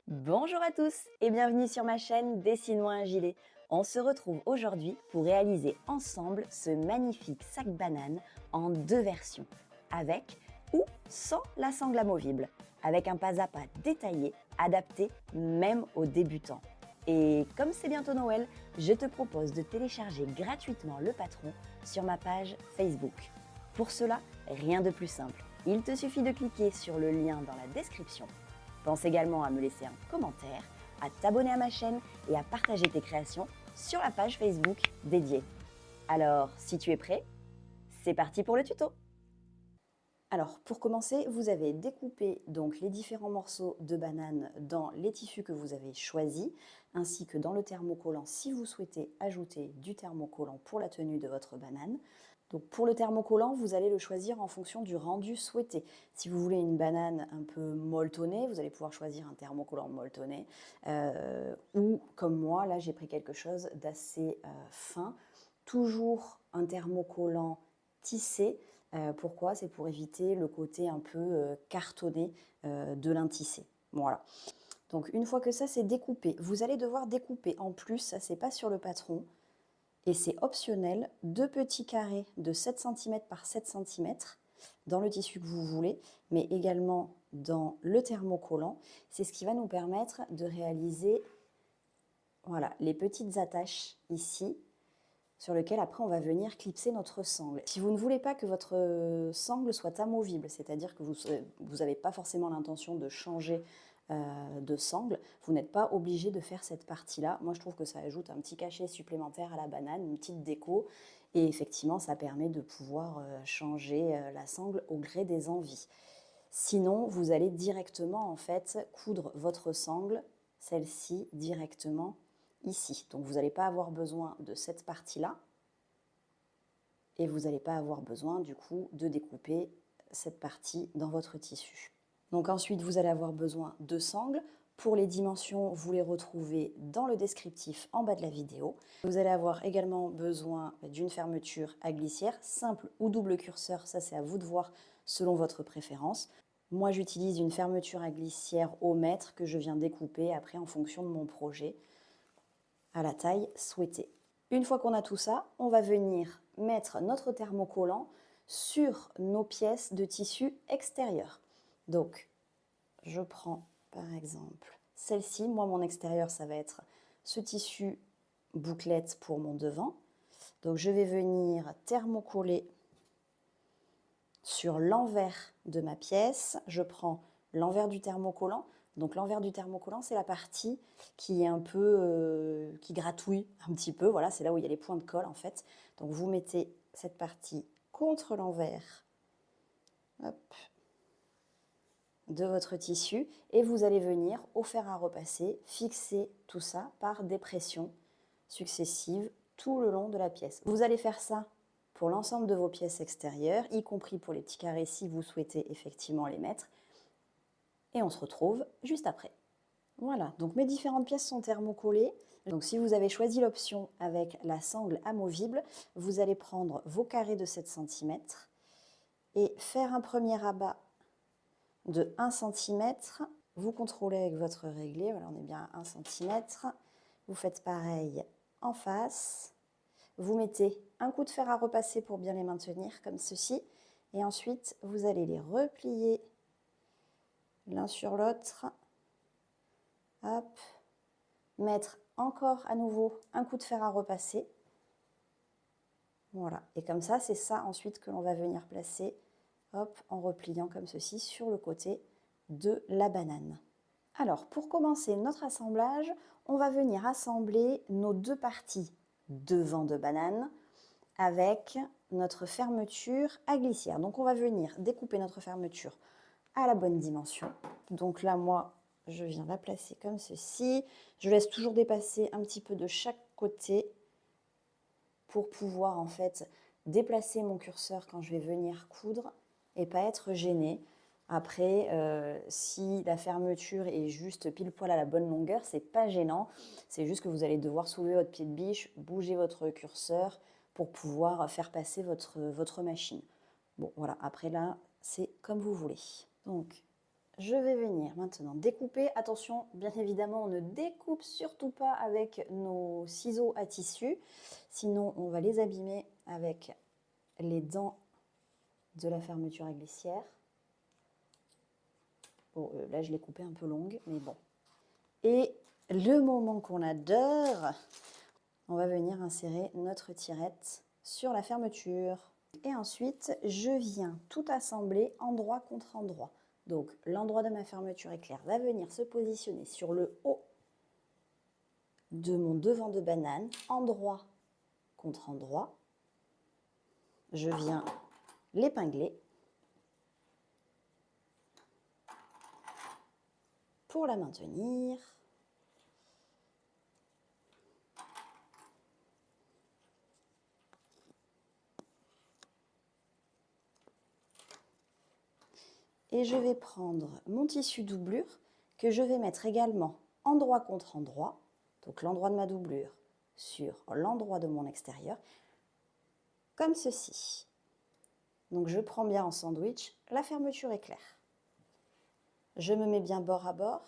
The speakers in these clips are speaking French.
Bonjour à tous et bienvenue sur ma chaîne Dessine-moi un gilet. On se retrouve aujourd'hui pour réaliser ensemble ce magnifique sac banane en deux versions, avec ou sans la sangle amovible, avec un pas à pas détaillé, adapté même aux débutants. Et comme c'est bientôt Noël, je te propose de télécharger gratuitement le patron sur ma page Facebook. Pour cela, rien de plus simple. Il te suffit de cliquer sur le lien dans la description. Pense également à me laisser un commentaire, à t'abonner à ma chaîne et à partager tes créations sur la page Facebook dédiée. Alors, si tu es prêt, c'est parti pour le tuto. Alors, pour commencer, vous avez découpé donc les différents morceaux de banane dans les tissus que vous avez choisis, ainsi que dans le thermocollant si vous souhaitez ajouter du thermocollant pour la tenue de votre banane. Donc pour le thermocollant, vous allez le choisir en fonction du rendu souhaité. Si vous voulez une banane un peu molletonnée, vous allez pouvoir choisir un thermocollant molletonné. Ou comme moi, là j'ai pris quelque chose d'assez fin. Toujours un thermocollant tissé. Pourquoi? C'est pour éviter le côté un peu cartonné de l'intissé. Voilà. Donc une fois que ça c'est découpé, vous allez devoir découper en plus, ça c'est pas sur le patron, et c'est optionnel, deux petits carrés de 7 cm par 7 cm dans le tissu que vous voulez, mais également dans le thermocollant. C'est ce qui va nous permettre de réaliser voilà, les petites attaches ici, sur lesquelles après on va venir clipser notre sangle. Si vous ne voulez pas que votre sangle soit amovible, c'est-à-dire que vous n'avez pas forcément l'intention de changer de sangle, vous n'êtes pas obligé de faire cette partie-là. Moi, je trouve que ça ajoute un petit cachet supplémentaire à la banane, une petite déco, et effectivement, ça permet de pouvoir changer la sangle au gré des envies. Sinon, vous allez directement en fait coudre votre sangle, celle-ci directement ici. Donc, vous n'allez pas avoir besoin de cette partie-là, et vous n'allez pas avoir besoin du coup de découper cette partie dans votre tissu. Donc ensuite, vous allez avoir besoin de sangles. Pour les dimensions, vous les retrouvez dans le descriptif en bas de la vidéo. Vous allez avoir également besoin d'une fermeture à glissière, simple ou double curseur, ça c'est à vous de voir selon votre préférence. Moi, j'utilise une fermeture à glissière au mètre que je viens découper après en fonction de mon projet à la taille souhaitée. Une fois qu'on a tout ça, on va venir mettre notre thermocollant sur nos pièces de tissu extérieur. Donc, je prends par exemple celle-ci. Moi, mon extérieur, ça va être ce tissu bouclette pour mon devant. Donc, je vais venir thermocoller sur l'envers de ma pièce. Je prends l'envers du thermocollant. Donc l'envers du thermocollant, c'est la partie qui est un peu, qui gratouille un petit peu. Voilà, c'est là où il y a les points de colle en fait. Donc vous mettez cette partie contre l'envers de votre tissu et vous allez venir au fer à repasser fixer tout ça par des pressions successives tout le long de la pièce. Vous allez faire ça pour l'ensemble de vos pièces extérieures, y compris pour les petits carrés si vous souhaitez effectivement les mettre. Et on se retrouve juste après. Voilà, donc mes différentes pièces sont thermocollées. Donc si vous avez choisi l'option avec la sangle amovible, vous allez prendre vos carrés de 7 cm et faire un premier rabat de 1 cm. Vous contrôlez avec votre réglé, voilà, on est bien à 1 cm. Vous faites pareil en face. Vous mettez un coup de fer à repasser pour bien les maintenir comme ceci. Et ensuite, vous allez les replier l'un sur l'autre. Hop. Mettre encore à nouveau un coup de fer à repasser. Voilà. Et comme ça, c'est ça ensuite que l'on va venir placer, hop, en repliant comme ceci sur le côté de la banane. Alors, pour commencer notre assemblage, on va venir assembler nos deux parties devant de banane avec notre fermeture à glissière. Donc, on va venir découper notre fermeture à la bonne dimension. Donc là, moi, je viens la placer comme ceci. Je laisse toujours dépasser un petit peu de chaque côté pour pouvoir en fait déplacer mon curseur quand je vais venir coudre et pas être gênée. Après, si la fermeture est juste pile poil à la bonne longueur, c'est pas gênant. C'est juste que vous allez devoir soulever votre pied de biche, bouger votre curseur pour pouvoir faire passer votre machine. Bon, voilà, après là, c'est comme vous voulez. Donc, je vais venir maintenant découper. Attention, bien évidemment, on ne découpe surtout pas avec nos ciseaux à tissu, sinon on va les abîmer avec les dents de la fermeture à glissière. Bon, là, je l'ai coupée un peu longue, mais bon. Et le moment qu'on adore, on va venir insérer notre tirette sur la fermeture. Et ensuite, je viens tout assembler endroit contre endroit. Donc, l'endroit de ma fermeture éclair va venir se positionner sur le haut de mon devant de banane, endroit contre endroit. Je viens l'épingler pour la maintenir. Et je vais prendre mon tissu doublure que je vais mettre également endroit contre endroit, donc l'endroit de ma doublure sur l'endroit de mon extérieur, comme ceci. Donc je prends bien en sandwich la fermeture éclair. Je me mets bien bord à bord.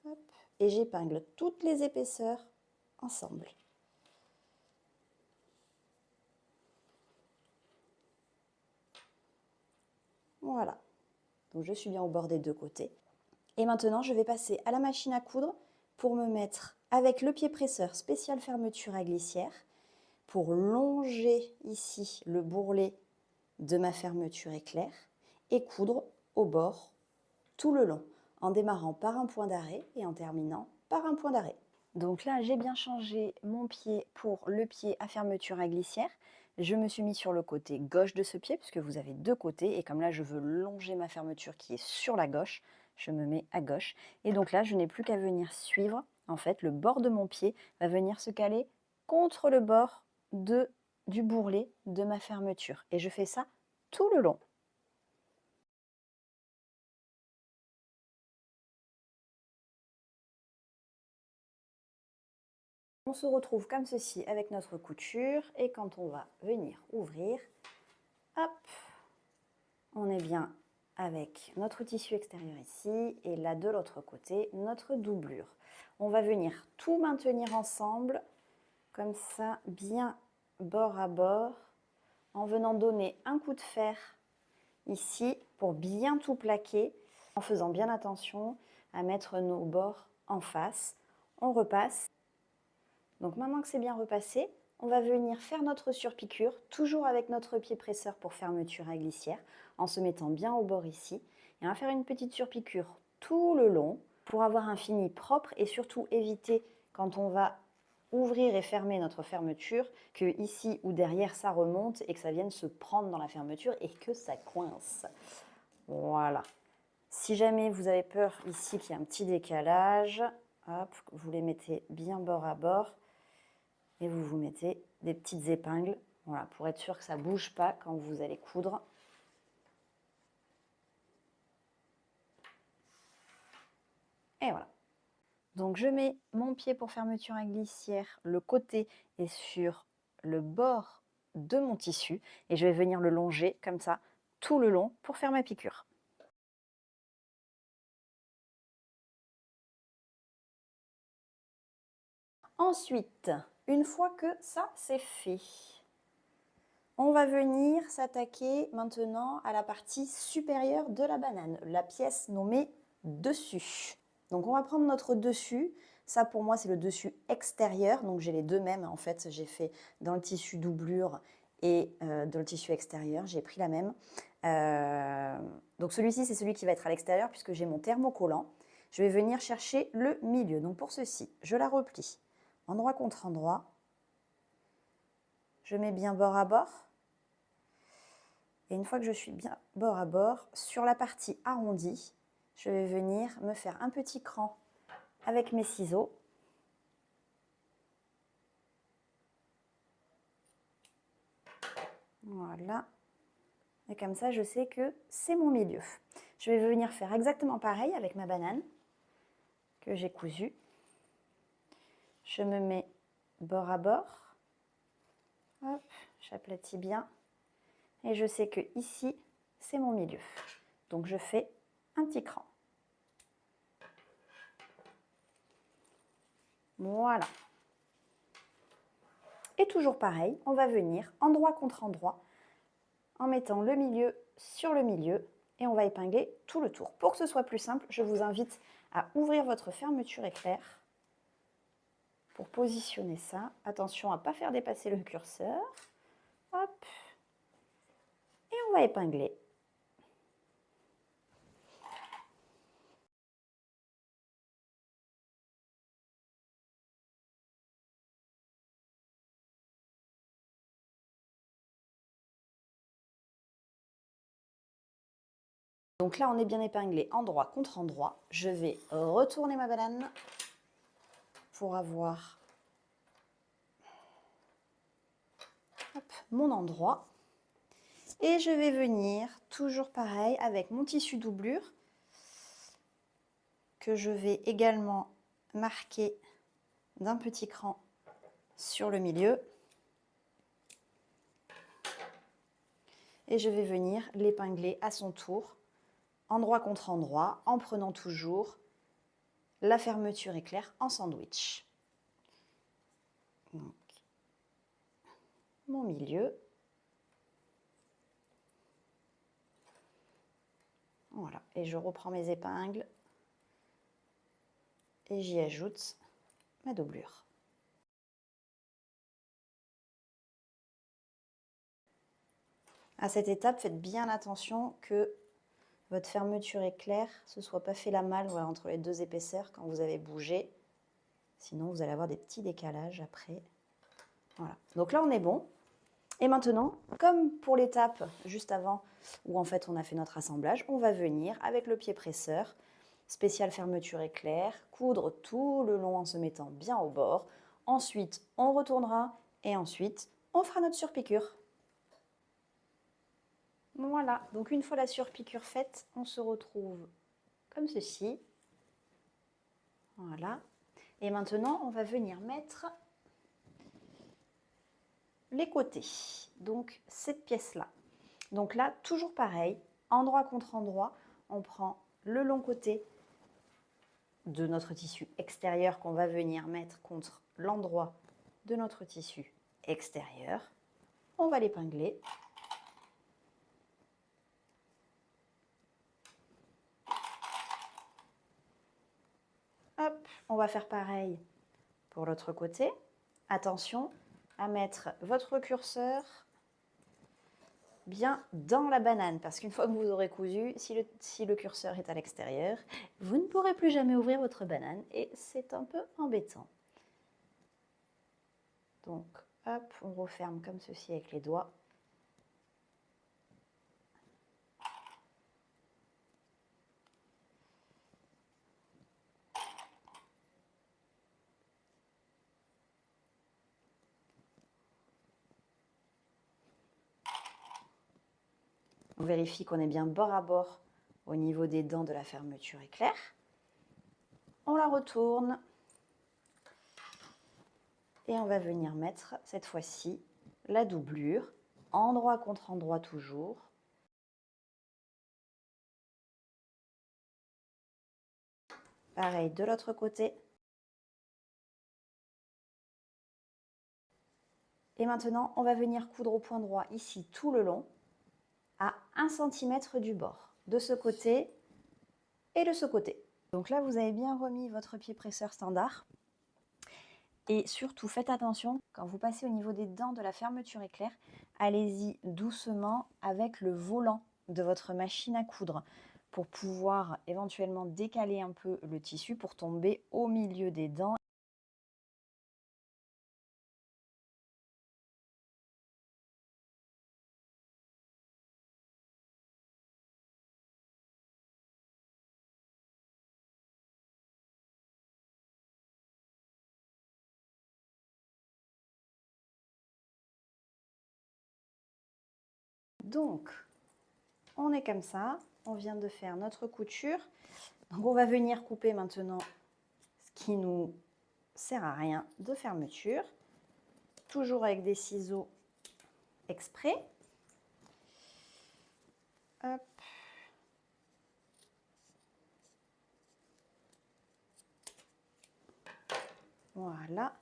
Hop, et j'épingle toutes les épaisseurs ensemble. Voilà. Donc je suis bien au bord des deux côtés. Et maintenant, je vais passer à la machine à coudre pour me mettre avec le pied presseur spécial fermeture à glissière pour longer ici le bourrelet de ma fermeture éclair et coudre au bord tout le long, en démarrant par un point d'arrêt et en terminant par un point d'arrêt. Donc là, j'ai bien changé mon pied pour le pied à fermeture à glissière. Je me suis mis sur le côté gauche de ce pied, puisque vous avez deux côtés. Et comme là, je veux longer ma fermeture qui est sur la gauche, je me mets à gauche. Et donc là, je n'ai plus qu'à venir suivre. En fait, le bord de mon pied va venir se caler contre le bord du bourrelet de ma fermeture. Et je fais ça tout le long. On se retrouve comme ceci avec notre couture et quand on va venir ouvrir, hop, on est bien avec notre tissu extérieur ici et là de l'autre côté, notre doublure. On va venir tout maintenir ensemble, comme ça, bien bord à bord, en venant donner un coup de fer ici pour bien tout plaquer, en faisant bien attention à mettre nos bords en face. On repasse. Donc maintenant que c'est bien repassé, on va venir faire notre surpiqûre, toujours avec notre pied presseur pour fermeture à glissière, en se mettant bien au bord ici. Et on va faire une petite surpiqûre tout le long pour avoir un fini propre et surtout éviter quand on va ouvrir et fermer notre fermeture que ici ou derrière ça remonte et que ça vienne se prendre dans la fermeture et que ça coince. Voilà. Si jamais vous avez peur ici qu'il y ait un petit décalage, hop, vous les mettez bien bord à bord. Et vous vous mettez des petites épingles, voilà, pour être sûr que ça ne bouge pas quand vous allez coudre. Et voilà. Donc je mets mon pied pour fermeture à glissière, le côté est sur le bord de mon tissu et je vais venir le longer comme ça tout le long pour faire ma piqûre. Ensuite, une fois que ça c'est fait, on va venir s'attaquer maintenant à la partie supérieure de la banane, la pièce nommée dessus. Donc on va prendre notre dessus. Ça pour moi c'est le dessus extérieur. Donc j'ai les deux mêmes en fait. J'ai fait dans le tissu doublure et dans le tissu extérieur. J'ai pris la même. Donc celui-ci c'est celui qui va être à l'extérieur puisque j'ai mon thermocollant. Je vais venir chercher le milieu. Donc pour ceci, je la replie endroit contre endroit. Je mets bien bord à bord. Et une fois que je suis bien bord à bord, sur la partie arrondie, je vais venir me faire un petit cran avec mes ciseaux. Voilà. Et comme ça, je sais que c'est mon milieu. Je vais venir faire exactement pareil avec ma banane que j'ai cousue. Je me mets bord à bord. Hop, j'aplatis bien. Et je sais que ici, c'est mon milieu. Donc je fais un petit cran. Voilà. Et toujours pareil, on va venir endroit contre endroit en mettant le milieu sur le milieu et on va épingler tout le tour. Pour que ce soit plus simple, je vous invite à ouvrir votre fermeture éclair pour positionner ça. Attention à ne pas faire dépasser le curseur. Hop. Et on va épingler. Donc là, on est bien épinglé endroit contre endroit. Je vais retourner ma banane pour avoir mon endroit. Et je vais venir, toujours pareil, avec mon tissu doublure que je vais également marquer d'un petit cran sur le milieu. Et je vais venir l'épingler à son tour, endroit contre endroit, en prenant toujours la fermeture éclair en sandwich. Donc, mon milieu. Voilà, et je reprends mes épingles et j'y ajoute ma doublure. À cette étape, faites bien attention que votre fermeture éclair ne se soit pas fait la malle entre les deux épaisseurs quand vous avez bougé. Sinon, vous allez avoir des petits décalages après. Voilà. Donc là, on est bon. Et maintenant, comme pour l'étape juste avant, où en fait on a fait notre assemblage, on va venir avec le pied presseur, spécial fermeture éclair, coudre tout le long en se mettant bien au bord. Ensuite, on retournera et ensuite, on fera notre surpiqûre. Voilà, donc une fois la surpiqûre faite, on se retrouve comme ceci. Voilà. Et maintenant, on va venir mettre les côtés, donc cette pièce-là. Donc là, toujours pareil, endroit contre endroit, on prend le long côté de notre tissu extérieur qu'on va venir mettre contre l'endroit de notre tissu extérieur. On va l'épingler. Hop, on va faire pareil pour l'autre côté. Attention à mettre votre curseur bien dans la banane, parce qu'une fois que vous aurez cousu, si le curseur est à l'extérieur, vous ne pourrez plus jamais ouvrir votre banane et c'est un peu embêtant. Donc, hop, on referme comme ceci avec les doigts. On vérifie qu'on est bien bord à bord au niveau des dents de la fermeture éclair. On la retourne et on va venir mettre cette fois-ci la doublure, endroit contre endroit toujours. Pareil de l'autre côté. Et maintenant, on va venir coudre au point droit ici tout le long à 1 cm du bord, de ce côté et de ce côté. Donc là, vous avez bien remis votre pied presseur standard. Et surtout, faites attention, quand vous passez au niveau des dents de la fermeture éclair, allez-y doucement avec le volant de votre machine à coudre pour pouvoir éventuellement décaler un peu le tissu pour tomber au milieu des dents. Donc, on est comme ça, on vient de faire notre couture. Donc, on va venir couper maintenant ce qui nous sert à rien de fermeture, toujours avec des ciseaux exprès. Hop. Voilà.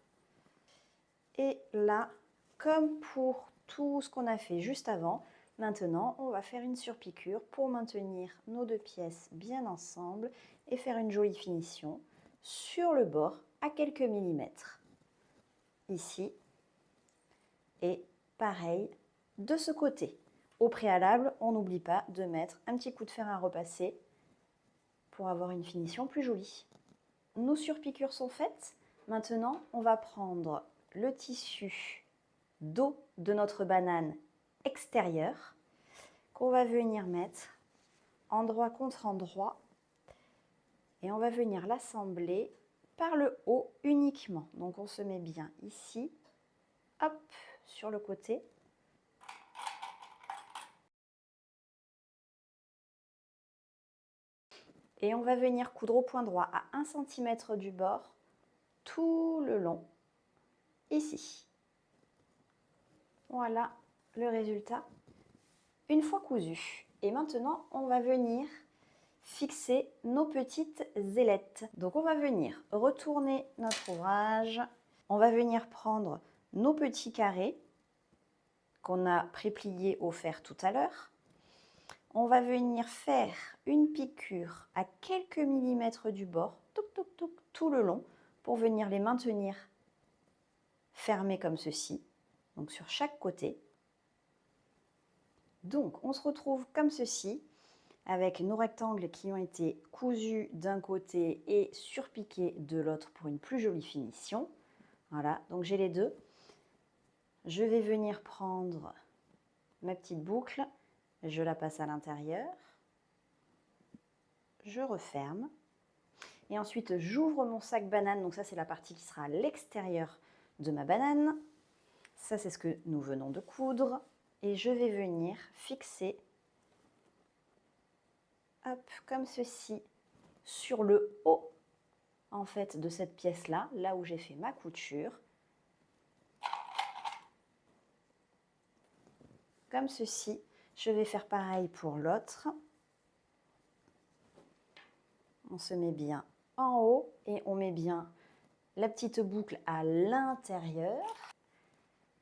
Et là, comme pour tout ce qu'on a fait juste avant, maintenant, on va faire une surpiqûre pour maintenir nos deux pièces bien ensemble et faire une jolie finition sur le bord à quelques millimètres. Ici. Et pareil de ce côté. Au préalable, on n'oublie pas de mettre un petit coup de fer à repasser pour avoir une finition plus jolie. Nos surpiqûres sont faites. Maintenant, on va prendre le tissu dos de notre banane extérieure qu'on va venir mettre endroit contre endroit et on va venir l'assembler par le haut uniquement. Donc on se met bien ici, hop, sur le côté. Et on va venir coudre au point droit à 1 cm du bord tout le long, ici. Voilà le résultat une fois cousu. Et maintenant, on va venir fixer nos petites ailettes. Donc on va venir retourner notre ouvrage. On va venir prendre nos petits carrés qu'on a prépliés au fer tout à l'heure. On va venir faire une piqûre à quelques millimètres du bord, tout le long, pour venir les maintenir fermés comme ceci, donc sur chaque côté. Donc on se retrouve comme ceci, avec nos rectangles qui ont été cousus d'un côté et surpiqués de l'autre pour une plus jolie finition. Voilà, donc j'ai les deux. Je vais venir prendre ma petite boucle, je la passe à l'intérieur, je referme. Et ensuite, j'ouvre mon sac banane. Donc ça, c'est la partie qui sera à l'extérieur de ma banane. Ça, c'est ce que nous venons de coudre. Et je vais venir fixer, hop, comme ceci, sur le haut, en fait, de cette pièce-là, là où j'ai fait ma couture. Comme ceci. Je vais faire pareil pour l'autre. On se met bien en haut et on met bien la petite boucle à l'intérieur.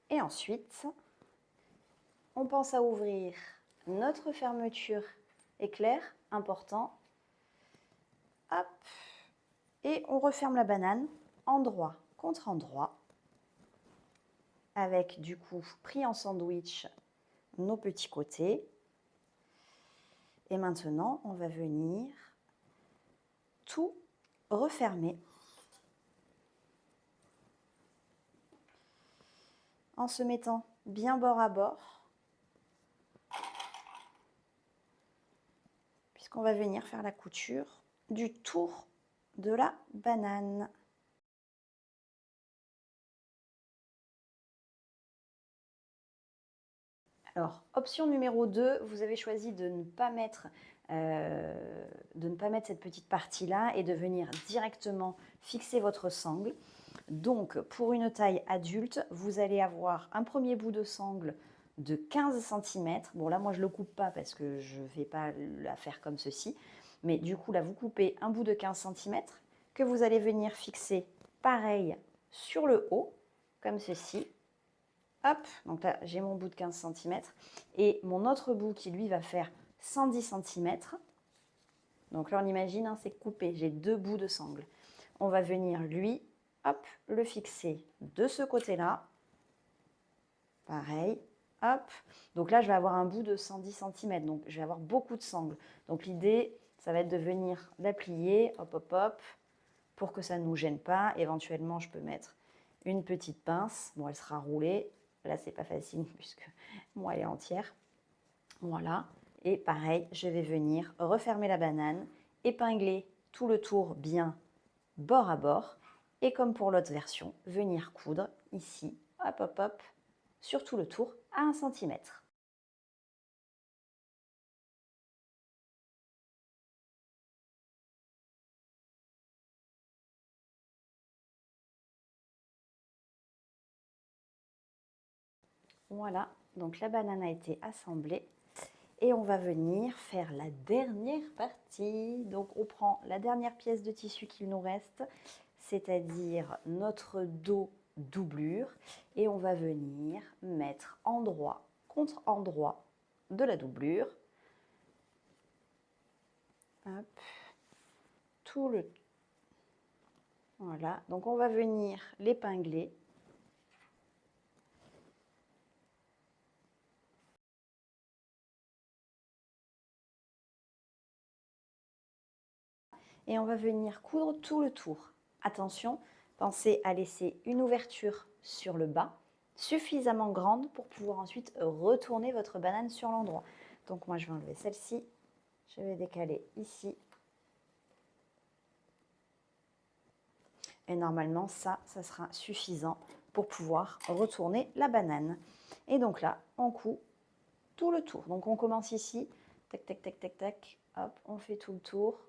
Et ensuite, on pense à ouvrir notre fermeture éclair, important. Hop. Et on referme la banane endroit contre endroit. Avec du coup pris en sandwich nos petits côtés. Et maintenant, on va venir tout refermer en se mettant bien bord à bord, puisqu'on va venir faire la couture du tour de la banane. Alors, option numéro 2, vous avez choisi de ne pas mettre cette petite partie-là et de venir directement fixer votre sangle. Donc, pour une taille adulte, vous allez avoir un premier bout de sangle de 15 cm. Bon, là, moi, je ne le coupe pas parce que je ne vais pas la faire comme ceci. Mais du coup, là, vous coupez un bout de 15 cm que vous allez venir fixer pareil sur le haut, comme ceci. Hop, donc là, j'ai mon bout de 15 cm et mon autre bout qui, lui, va faire 110 cm. Donc là, on imagine, hein, c'est coupé. J'ai deux bouts de sangle. On va venir, lui, hop, le fixer de ce côté-là. Pareil, hop. Donc là, je vais avoir un bout de 110 cm. Donc, je vais avoir beaucoup de sangle. Donc, l'idée, ça va être de venir la plier, hop, hop, hop, pour que ça ne nous gêne pas. Éventuellement, je peux mettre une petite pince. Bon, elle sera roulée. Là, c'est pas facile puisque moi, elle est entière. Voilà. Et pareil, je vais venir refermer la banane, épingler tout le tour bien bord à bord. Et comme pour l'autre version, venir coudre ici, hop, hop, hop, sur tout le tour à 1 cm. Voilà, donc la banane a été assemblée. Et on va venir faire la dernière partie. Donc on prend la dernière pièce de tissu qu'il nous reste. c'est-à-dire notre dos doublure, et on va venir mettre endroit contre endroit de la doublure. Hop, tout le... Voilà, donc on va venir l'épingler. Et on va venir coudre tout le tour. Attention, pensez à laisser une ouverture sur le bas, suffisamment grande pour pouvoir ensuite retourner votre banane sur l'endroit. Donc moi je vais enlever celle-ci, je vais décaler ici. Et normalement ça sera suffisant pour pouvoir retourner la banane. Et donc là, on coud tout le tour. Donc on commence ici, tac, tac, tac, tac, tac, hop, on fait tout le tour.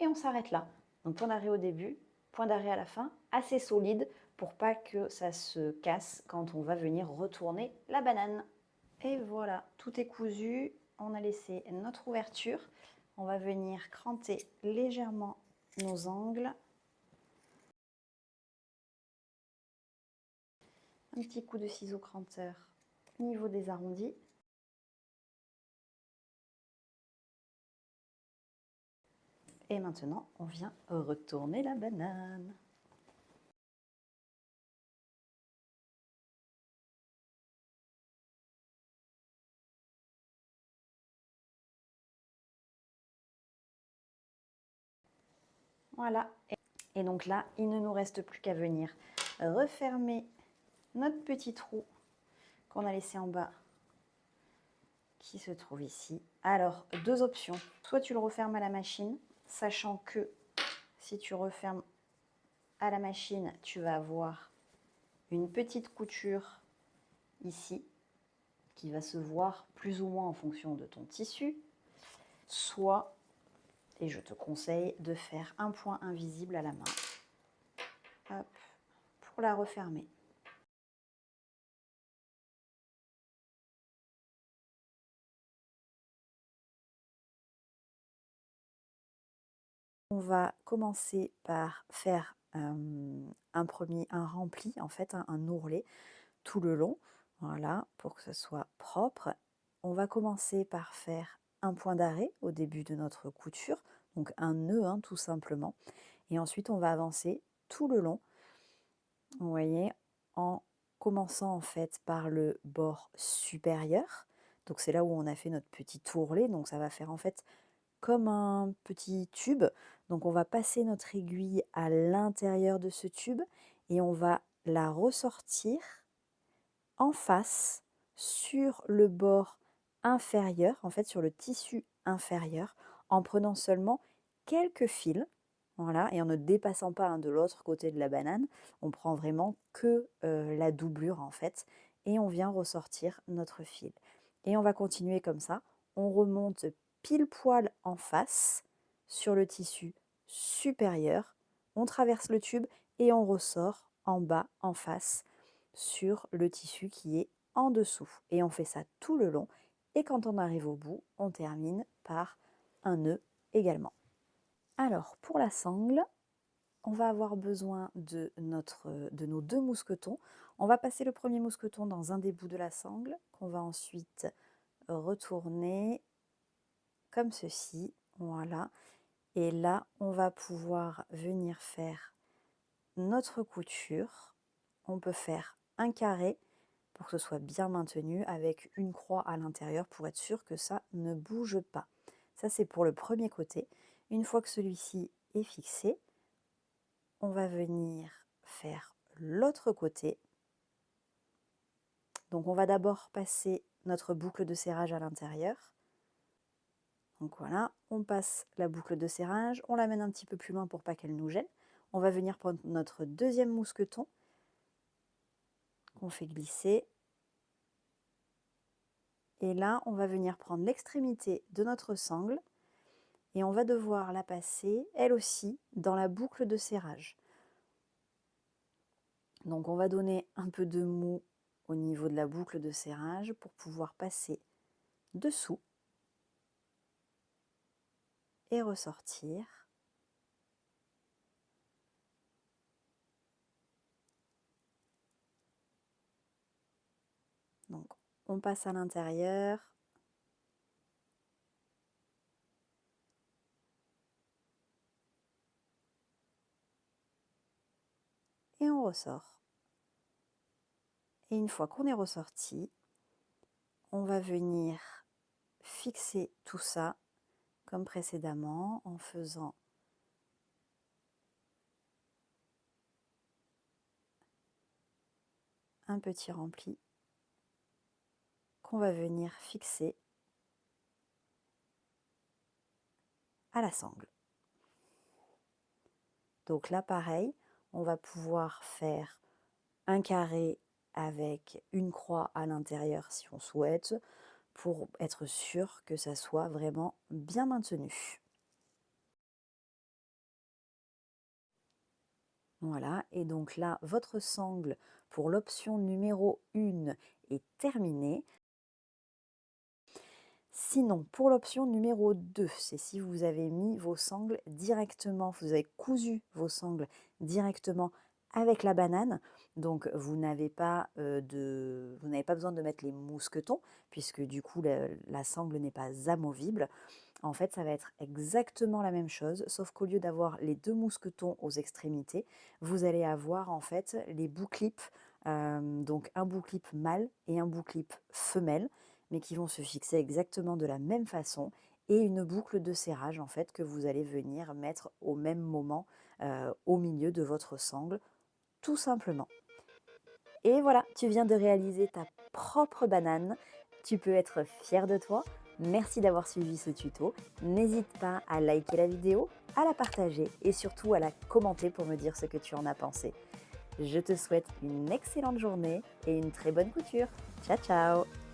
Et on s'arrête là. Donc point d'arrêt au début, point d'arrêt à la fin, assez solide pour pas que ça se casse quand on va venir retourner la banane. Et voilà, tout est cousu, on a laissé notre ouverture. On va venir cranter légèrement nos angles. Un petit coup de ciseau cranteur au niveau des arrondis. Et maintenant, on vient retourner la banane. Voilà. Et donc là, il ne nous reste plus qu'à venir refermer notre petit trou qu'on a laissé en bas, qui se trouve ici. Alors, deux options. Soit tu le refermes à la machine, sachant que si tu refermes à la machine, tu vas avoir une petite couture ici, qui va se voir plus ou moins en fonction de ton tissu. Soit, et je te conseille de faire un point invisible à la main, hop, pour la refermer. On va commencer par faire un rempli, en fait, un ourlet tout le long, voilà, pour que ce soit propre. On va commencer par faire un point d'arrêt au début de notre couture, donc un nœud tout simplement. Et ensuite, on va avancer tout le long, vous voyez, en commençant en fait par le bord supérieur. Donc c'est là où on a fait notre petit ourlet, donc ça va faire en fait comme un petit tube. Donc on va passer notre aiguille à l'intérieur de ce tube et on va la ressortir en face sur le bord inférieur, en fait sur le tissu inférieur, en prenant seulement quelques fils, voilà, et en ne dépassant pas de l'autre côté de la banane. On prend vraiment que la doublure en fait, et on vient ressortir notre fil. Et on va continuer comme ça. On remonte pile poil en face sur le tissu supérieur. On traverse le tube et on ressort en bas, en face, sur le tissu qui est en dessous. Et on fait ça tout le long. Et quand on arrive au bout, on termine par un nœud également. Alors, pour la sangle, on va avoir besoin de nos deux mousquetons. On va passer le premier mousqueton dans un des bouts de la sangle, qu'on va ensuite retourner comme ceci. Voilà. Et là, on va pouvoir venir faire notre couture. On peut faire un carré pour que ce soit bien maintenu avec une croix à l'intérieur pour être sûr que ça ne bouge pas. Ça, c'est pour le premier côté. Une fois que celui-ci est fixé, on va venir faire l'autre côté. Donc, on va d'abord passer notre boucle de serrage à l'intérieur. Donc voilà, on passe la boucle de serrage, on l'amène un petit peu plus loin pour pas qu'elle nous gêne. On va venir prendre notre deuxième mousqueton qu'on fait glisser. Et là, on va venir prendre l'extrémité de notre sangle et on va devoir la passer, elle aussi, dans la boucle de serrage. Donc on va donner un peu de mou au niveau de la boucle de serrage pour pouvoir passer dessous et ressortir. on passe à l'intérieur. Et on ressort. Et une fois qu'on est ressorti, on va venir fixer tout ça comme précédemment en faisant un petit rempli qu'on va venir fixer à la sangle. Donc là, pareil, on va pouvoir faire un carré avec une croix à l'intérieur si on souhaite, pour être sûr que ça soit vraiment bien maintenu. Voilà, et donc là, votre sangle pour l'option numéro 1 est terminée. Sinon, pour l'option numéro 2, c'est si vous avez mis vos sangles directement, vous avez cousu vos sangles directement avec la banane. Donc, vous n'avez pas besoin de mettre les mousquetons, puisque du coup, la sangle n'est pas amovible. En fait, ça va être exactement la même chose, sauf qu'au lieu d'avoir les 2 mousquetons aux extrémités, vous allez avoir en fait les bout-clips, donc un bout-clip mâle et un bout-clip femelle, mais qui vont se fixer exactement de la même façon, et une boucle de serrage en fait que vous allez venir mettre au même moment au milieu de votre sangle, tout simplement. Et voilà, tu viens de réaliser ta propre banane. Tu peux être fier de toi. Merci d'avoir suivi ce tuto. N'hésite pas à liker la vidéo, à la partager et surtout à la commenter pour me dire ce que tu en as pensé. Je te souhaite une excellente journée et une très bonne couture. Ciao, ciao!